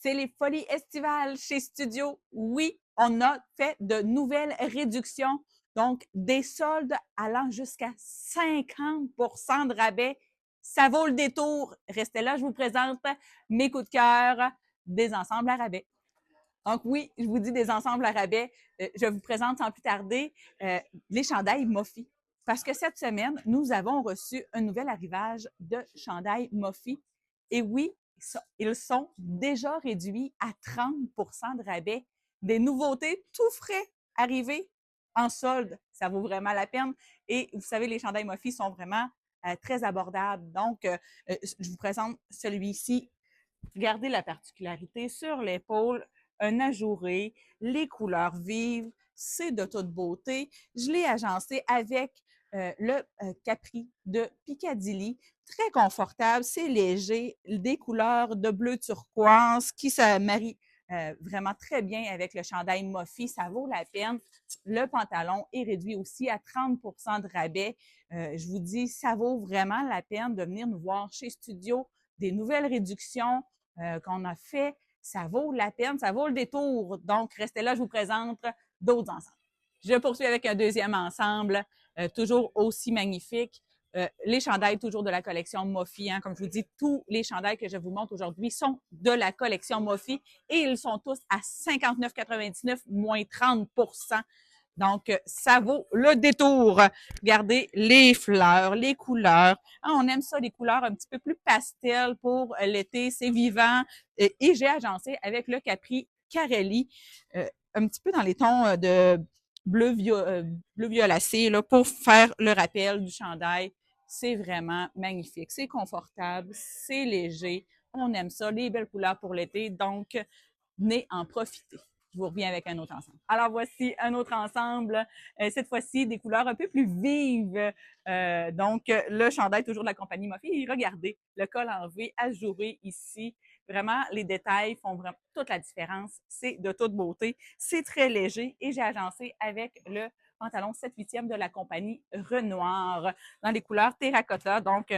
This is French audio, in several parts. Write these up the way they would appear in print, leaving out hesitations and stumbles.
C'est les folies estivales chez Studio. Oui, on a fait de nouvelles réductions, donc des soldes allant jusqu'à 50 de rabais. Ça vaut le détour. Restez là, je vous présente mes coups de cœur des ensembles à rabais. Donc oui, je vous dis des ensembles à rabais. Je vous présente sans plus tarder les chandails Mofi. Parce que cette semaine, nous avons reçu un nouvel arrivage de chandails Mofi. Et oui, ils sont déjà réduits à 30 de rabais. Des nouveautés tout frais arrivées en solde. Ça vaut vraiment la peine. Et vous savez, les chandails Mofi sont vraiment très abordables. Donc, je vous présente celui-ci. Regardez la particularité sur l'épaule, un ajouré, les couleurs vives, c'est de toute beauté. Je l'ai agencé avec le Capri de Piccadilly. Très confortable, c'est léger, des couleurs de bleu turquoise qui se marient vraiment très bien avec le chandail Mofi. Ça vaut la peine. Le pantalon est réduit aussi à 30 de rabais. Je vous dis, ça vaut vraiment la peine de venir nous voir chez Studio. Des nouvelles réductions qu'on a fait. Ça vaut la peine, ça vaut le détour. Donc, restez là, je vous présente d'autres ensembles. Je poursuis avec un deuxième ensemble, toujours aussi magnifique. Les chandails toujours de la collection Mofi. Hein. Comme je vous dis, tous les chandails que je vous montre aujourd'hui sont de la collection Mofi et ils sont tous à 59,99 moins 30 donc, ça vaut le détour. Regardez les fleurs, les couleurs. Ah, on aime ça, les couleurs un petit peu plus pastel pour l'été. C'est vivant. Et j'ai agencé avec le Capri Carelli, un petit peu dans les tons de bleu violacé là, pour faire le rappel du chandail. C'est vraiment magnifique. C'est confortable, c'est léger. On aime ça, les belles couleurs pour l'été. Donc, venez en profiter. Je vous reviens avec un autre ensemble. Alors, voici un autre ensemble. Cette fois-ci, des couleurs un peu plus vives. Donc, le chandail, toujours de la compagnie Mofi. Et regardez, le col en V ajouré ici. Vraiment, les détails font vraiment toute la différence. C'est de toute beauté. C'est très léger et j'ai agencé avec le pantalon 7/8e de la compagnie Renoir dans les couleurs terracotta, donc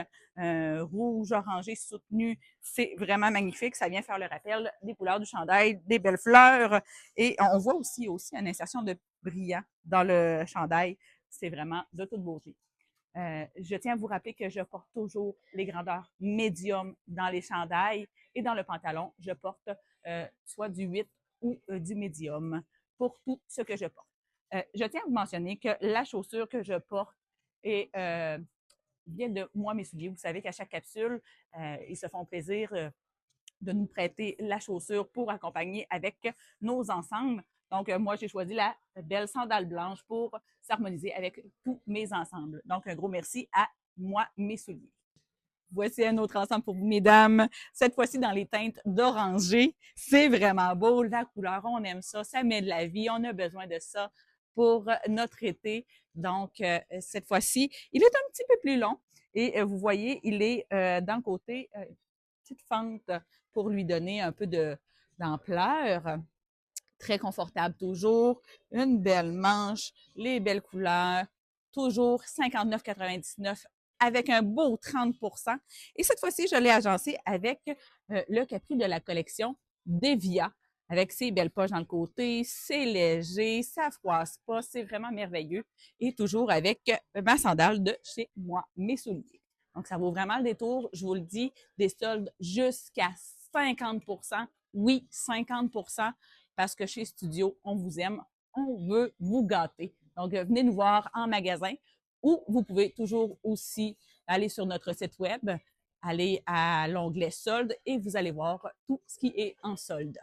rouge, orangé, soutenu. C'est vraiment magnifique. Ça vient faire le rappel des couleurs du chandail, des belles fleurs. Et on voit aussi une insertion de brillant dans le chandail. C'est vraiment de toute beauté. Je tiens à vous rappeler que je porte toujours les grandeurs médium dans les chandails et dans le pantalon, je porte soit du 8 ou du médium pour tout ce que je porte. Je tiens à vous mentionner que la chaussure que je porte est vient de moi, mes souliers. Vous savez qu'à chaque capsule, ils se font plaisir de nous prêter la chaussure pour accompagner avec nos ensembles. Donc, moi, j'ai choisi la belle sandale blanche pour s'harmoniser avec tous mes ensembles. Donc, un gros merci à moi, mes souliers. Voici un autre ensemble pour vous, mesdames. Cette fois-ci, dans les teintes d'oranger. C'est vraiment beau. La couleur, on aime ça. Ça met de la vie. On a besoin de ça pour notre été. Donc, cette fois-ci, il est un petit peu plus long. Et vous voyez, il est dans le côté, petite fente pour lui donner un peu d'ampleur. Très confortable toujours. Une belle manche, les belles couleurs. Toujours 59,99 avec un beau 30 Et cette fois-ci, je l'ai agencé avec le Capri de la collection Devia, avec ses belles poches dans le côté. C'est léger, ça froisse pas, c'est vraiment merveilleux. Et toujours avec ma sandale de chez moi, mes souliers. Donc, ça vaut vraiment le détour. Je vous le dis, des soldes jusqu'à 50 oui, 50 parce que chez Studio, on vous aime, on veut vous gâter. Donc, venez nous voir en magasin ou vous pouvez toujours aussi aller sur notre site web, aller à l'onglet solde et vous allez voir tout ce qui est en solde.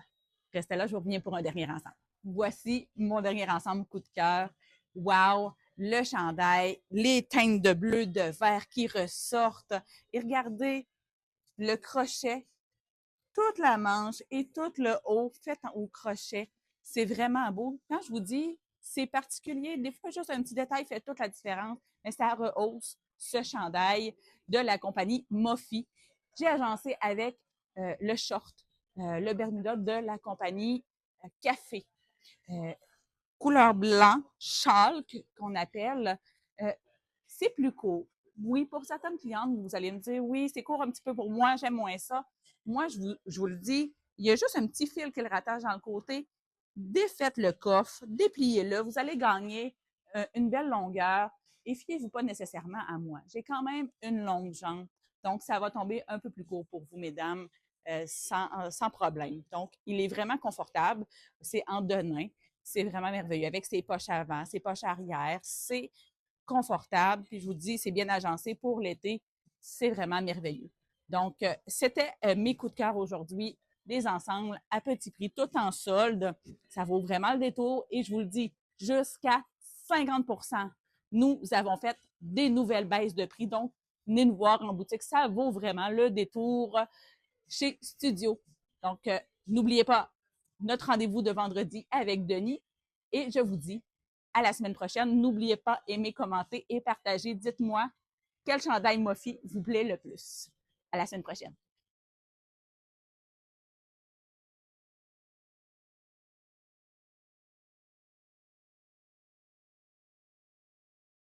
Restez là, je reviens pour un dernier ensemble. Voici mon dernier ensemble coup de cœur. Wow! Le chandail, les teintes de bleu, de vert qui ressortent. Et regardez le crochet, toute la manche et tout le haut fait au crochet. C'est vraiment beau. Quand je vous dis, c'est particulier. Des fois, juste un petit détail fait toute la différence, mais ça rehausse ce chandail de la compagnie Mofi. J'ai agencé avec le short, le Bermuda de la compagnie Café. Couleur blanc, châle qu'on appelle. Euh, c'est plus court. Oui, pour certaines clientes, vous allez me dire, oui, c'est court un petit peu pour moi, j'aime moins ça. Moi, je vous le dis, Il y a juste un petit fil qui le rattache dans le côté. Défaites le coffre, dépliez-le. Vous allez gagner une belle longueur. Et fiez-vous pas nécessairement à moi. J'ai quand même une longue jambe. Donc, ça va tomber un peu plus court pour vous, mesdames, sans problème. Donc, il est vraiment confortable. C'est en denain. C'est vraiment merveilleux. Avec ses poches avant, ses poches arrière. C'est confortable. Puis, je vous dis, c'est bien agencé pour l'été. C'est vraiment merveilleux. Donc, c'était mes coups de cœur aujourd'hui. Des ensembles à petit prix, tout en solde. Ça vaut vraiment le détour. Et je vous le dis, jusqu'à 50 nous avons fait des nouvelles baisses de prix. Donc, venez nous voir en boutique. Ça vaut vraiment le détour chez Studio. Donc, n'oubliez pas notre rendez-vous de vendredi avec Denis. Et je vous dis à la semaine prochaine. N'oubliez pas, aimer, commenter et partager. Dites-moi quel chandail Mofi vous plaît le plus. À la semaine prochaine.